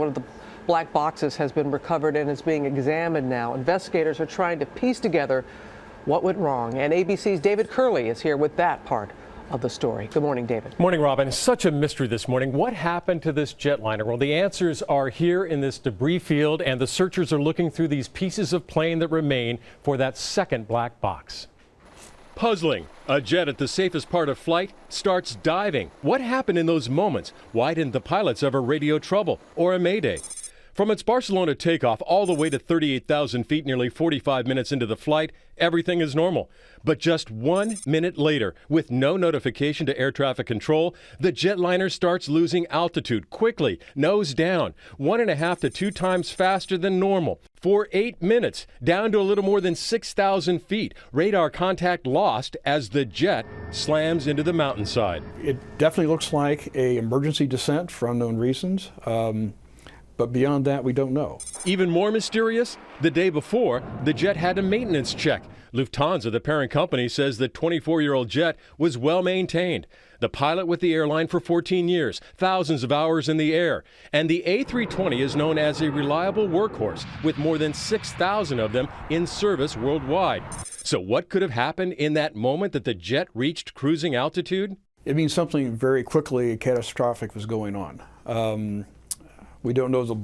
One of the black boxes has been recovered and is being examined now. Investigators are trying to piece together what went wrong. And ABC's David Curley is here with that part of the story. Good morning, David. Morning, Robin. Such a mystery this morning. What happened to this jetliner? Well, the answers are here in this debris field, and the searchers are looking through these pieces of plane that remain for that second black box. Puzzling. A jet at the safest part of flight starts diving. What happened in those moments? Why didn't the pilots ever radio trouble or a mayday? From its Barcelona takeoff all the way to 38,000 feet, nearly 45 minutes into the flight, everything is normal. But just 1 minute later, with no notification to air traffic control, the jetliner starts losing altitude quickly, nose down, 1.5 to 2 times faster than normal. For 8 minutes, down to a little more than 6,000 feet. Radar contact lost as the jet slams into the mountainside. It definitely looks like an emergency descent for unknown reasons. But beyond that, we don't know. Even more mysterious, the day before, the jet had a maintenance check. Lufthansa, the parent company, says the 24-year-old jet was well maintained. The pilot with the airline for 14 years, thousands of hours in the air. And the A320 is known as a reliable workhorse, with more than 6,000 of them in service worldwide. So what could have happened in that moment that the jet reached cruising altitude? It means something very quickly catastrophic was going on. We don't know the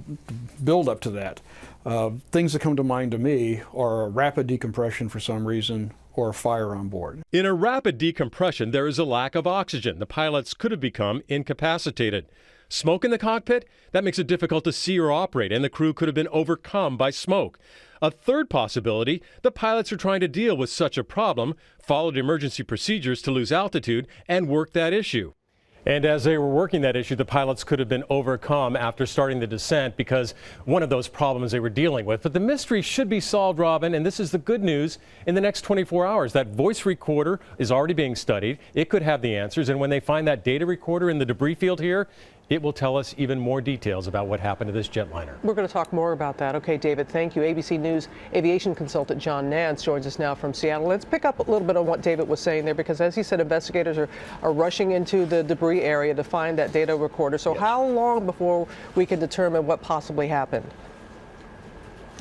build up to that. Things that come to mind to me are a rapid decompression for some reason or a fire on board. In a rapid decompression, there is a lack of oxygen. The pilots could have become incapacitated. Smoke in the cockpit? That makes it difficult to see or operate, and the crew could have been overcome by smoke. A third possibility, the pilots are trying to deal with such a problem, followed emergency procedures to lose altitude, and work that issue. And as they were working that issue, the pilots could have been overcome after starting the descent because one of those problems they were dealing with. But the mystery should be solved, Robin, and this is the good news. In the next 24 hours, that voice recorder is already being studied. It could have the answers. And when they find that data recorder in the debris field here, it will tell us even more details about what happened to this jetliner. We're going to talk more about that. Okay, David, thank you. ABC News aviation consultant John Nance joins us now from Seattle. Let's pick up a little bit on what David was saying there, because as he said, investigators are rushing into the debris area to find that data recorder. So yes. How long before we can determine what possibly happened?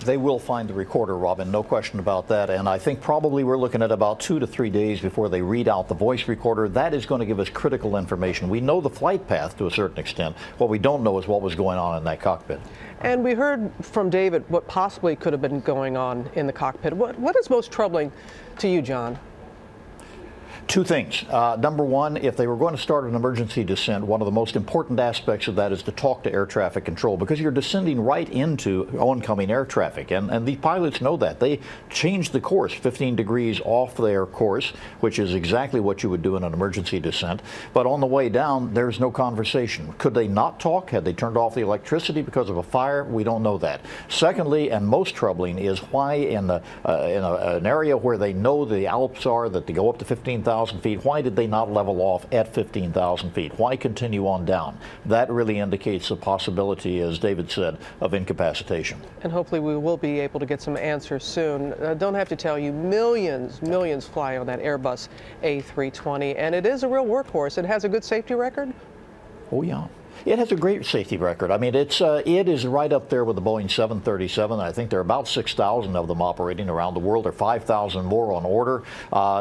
They will find the recorder, Robin, no question about that. And I think probably we're looking at about 2 to 3 days before they read out the voice recorder. That is going to give us critical information. We know the flight path to a certain extent. What we don't know is what was going on in that cockpit. And we heard from David what possibly could have been going on in the cockpit. What is most troubling to you, John? Two things. Number one, if they were going to start an emergency descent, one of the most important aspects of that is to talk to air traffic control, because you're descending right into oncoming air traffic. And the pilots know that. They changed the course 15 degrees off their course, which is exactly what you would do in an emergency descent. But on the way down, there's no conversation. Could they not talk? Had they turned off the electricity because of a fire? We don't know that. Secondly, and most troubling, is why in an area where they know the Alps are, that they go up to 15,000 feet, why did they not level off at 15,000 feet? Why continue on down? That really indicates a possibility, as David said, of incapacitation. And hopefully we will be able to get some answers soon. Don't have to tell you, millions fly on that Airbus A320, and it is a real workhorse. It has a good safety record? Oh, yeah. It has a great safety record. I mean, it is right up there with the Boeing 737. I think there are about 6,000 of them operating around the world. There are 5,000 more on order.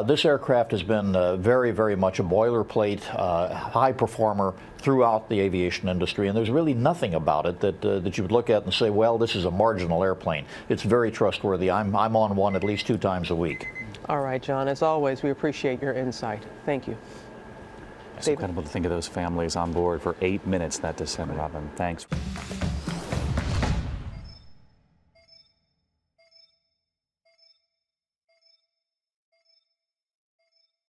This aircraft has been very, very much a boilerplate, high performer throughout the aviation industry, and there's really nothing about it that you would look at and say, well, this is a marginal airplane. It's very trustworthy. I'm on one at least 2 times a week. All right, John, as always, we appreciate your insight. Thank you. It's incredible to think of those families on board for 8 minutes that descent, Robin. Thanks.